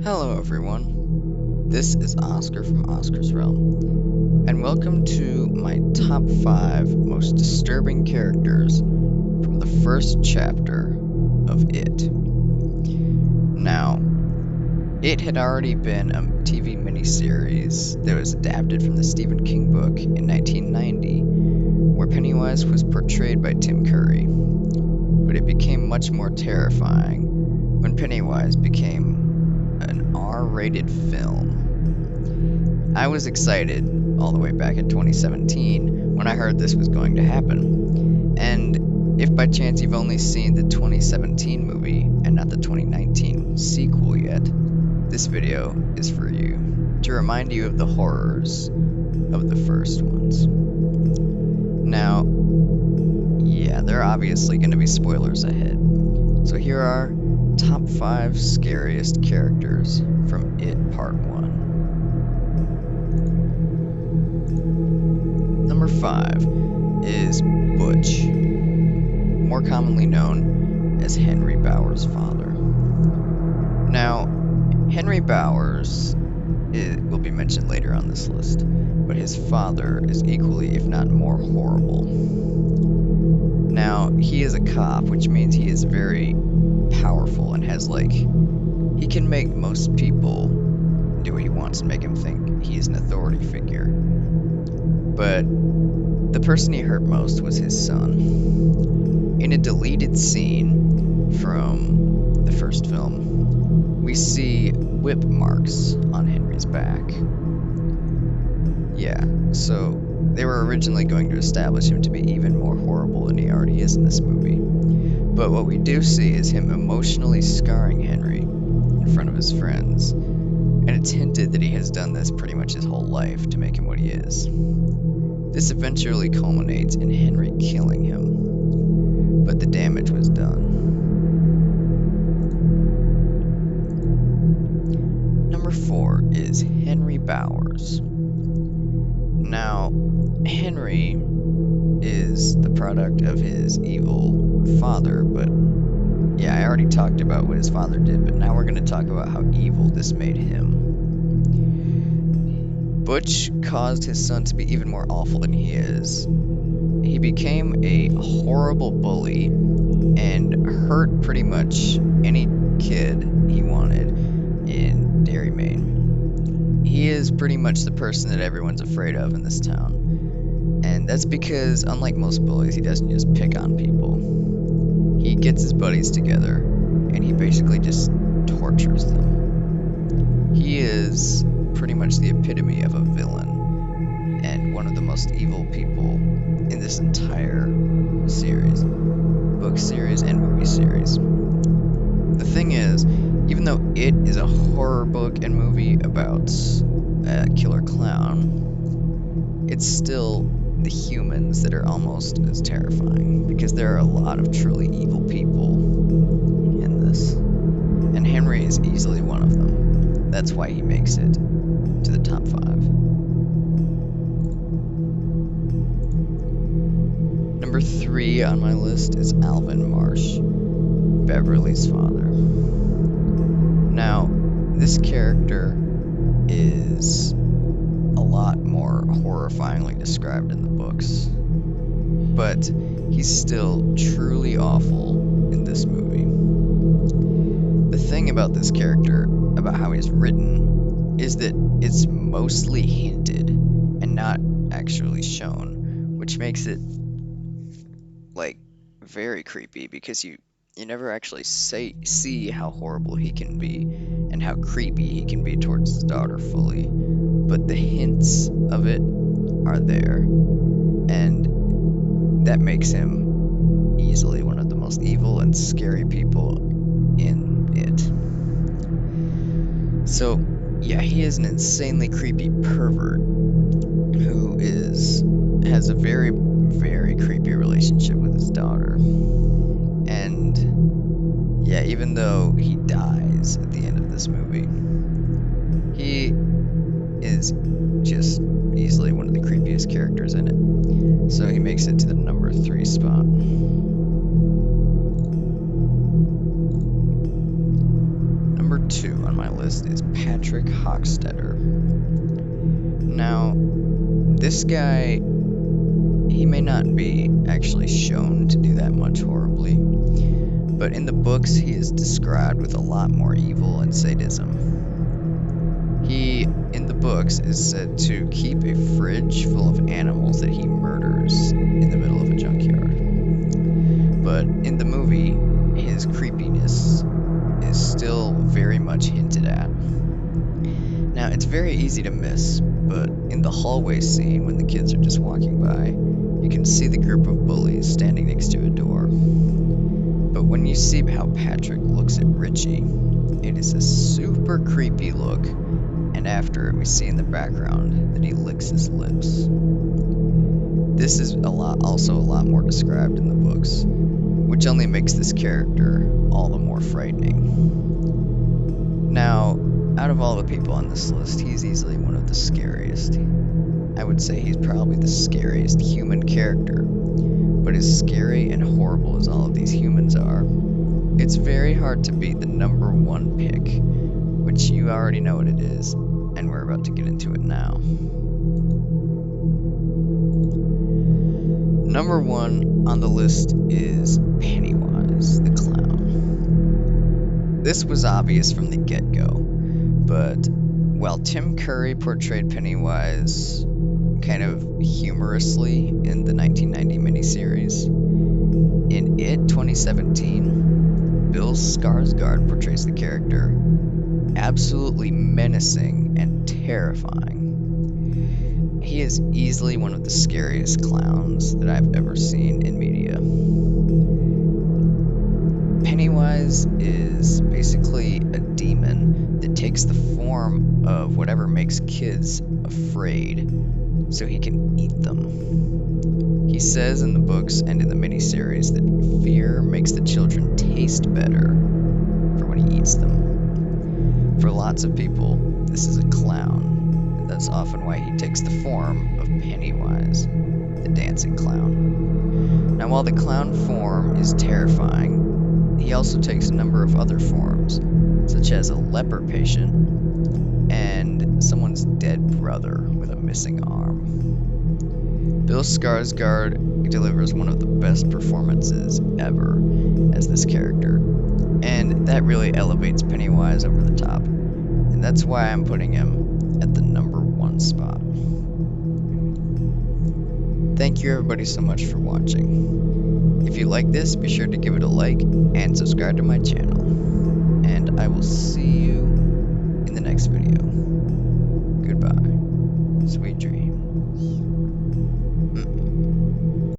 Hello everyone, this is Oscar from Oscar's Realm, and welcome to my top 5 most disturbing characters from the first chapter of It. Now, It had already been a TV miniseries that was adapted from the Stephen King book in 1990, where Pennywise was portrayed by Tim Curry, but it became much more terrifying when Pennywise became an R-rated film. I was excited all the way back in 2017 when I heard this was going to happen. And if by chance you've only seen the 2017 movie and not the 2019 sequel yet, this video is for you, to remind you of the horrors of the first ones. Now, yeah, there are obviously going to be spoilers ahead. So here are top 5 scariest characters from It Part 1. Number 5 is Butch, more commonly known as Henry Bowers' father. Now, Henry Bowers will be mentioned later on this list, but his father is equally, if not more, horrible. Now, he is a cop, which means he is very powerful and has, he can make most people do what he wants and make him think he is an authority figure. But the person he hurt most was his son. In a deleted scene from the first film, we see whip marks on Henry's back. Yeah, so they were originally going to establish him to be even more horrible than he already is in this movie. But what we do see is him emotionally scarring Henry in front of his friends, and it's hinted that he has done this pretty much his whole life to make him what he is. This eventually culminates in Henry killing him, but the damage was done. Number 4 is Henry Bowers. Now, Henry is the product of his evil father, but yeah, I already talked about what his father did, but now we're going to talk about how evil this made him. Butch caused his son to be even more awful than he is. He became a horrible bully and hurt pretty much any kid he wanted in Derry, Maine. He is pretty much the person that everyone's afraid of in this town. And that's because, unlike most bullies, he doesn't just pick on people. He gets his buddies together, and he basically just tortures them. He is pretty much the epitome of a villain, and one of the most evil people in this entire series. Book series and movie series. The thing is, even though It is a horror book and movie about a killer clown, it's still the humans that are almost as terrifying, because there are a lot of truly evil people in this, and Henry is easily one of them. That's why he makes it to the top 5. Number 3 on my list is Alvin Marsh, Beverly's father. Now, this character is a lot more horrifyingly described in the books, but he's still truly awful in this movie. The thing about this character, about how he's written, is that it's mostly hinted and not actually shown, which makes it very creepy, because you never actually see how horrible he can be and how creepy he can be towards his daughter fully, but the hints of it are there, and that makes him easily one of the most evil and scary people in It. So yeah, he is an insanely creepy pervert who has a very, very creepy relationship with his daughter. And yeah, even though he dies at the end of this movie, he is just easily one of the creepiest characters in it. So he makes it to the number 3 spot. Number 2 2 on my list is Patrick Hockstetter. Now, this guy, he may not be actually shown to do that much horribly, but in the books he is described with a lot more evil and sadism. He, in the books, is said to keep a fridge full of animals that he murders in the middle of a junkyard. But in the movie, his creepiness is still very much hinted at. Now, it's very easy to miss, but in the hallway scene when the kids are just walking by, you can see the group of bullies standing next to a door. But when you see how Patrick looks at Richie, it is a super creepy look, and after it we see in the background that he licks his lips. This is also a lot more described in the books, which only makes this character all the more frightening. Now, out of all the people on this list, he's easily one of the scariest. I would say he's probably the scariest human character, but as scary and horrible as all of these humans are, it's very hard to beat the number 1 pick, which you already know what it is, and we're about to get into it now. Number 1 on the list is Pennywise, the clown. This was obvious from the get-go, but while Tim Curry portrayed Pennywise kind of humorously in the 1990 miniseries, in It 2017, Bill Skarsgård portrays the character absolutely menacing and terrifying. He is easily one of the scariest clowns that I've ever seen in media. Pennywise is basically a demon that takes the form of whatever makes kids afraid so he can eat them. He says in the books and in the miniseries that fear makes the children taste better for when he eats them. For lots of people, this is a clown, and that's often why he takes the form of Pennywise, the dancing clown. Now, while the clown form is terrifying, he also takes a number of other forms, such as a leper patient and someone's dead brother with a missing arm. Bill Skarsgård delivers one of the best performances ever as this character, and that really elevates Pennywise over the top, and that's why I'm putting him at the number 1 spot. Thank you everybody so much for watching. If you like this, be sure to give it a like and subscribe to my channel, and I will see you in the next video. Goodbye. Sweet dreams.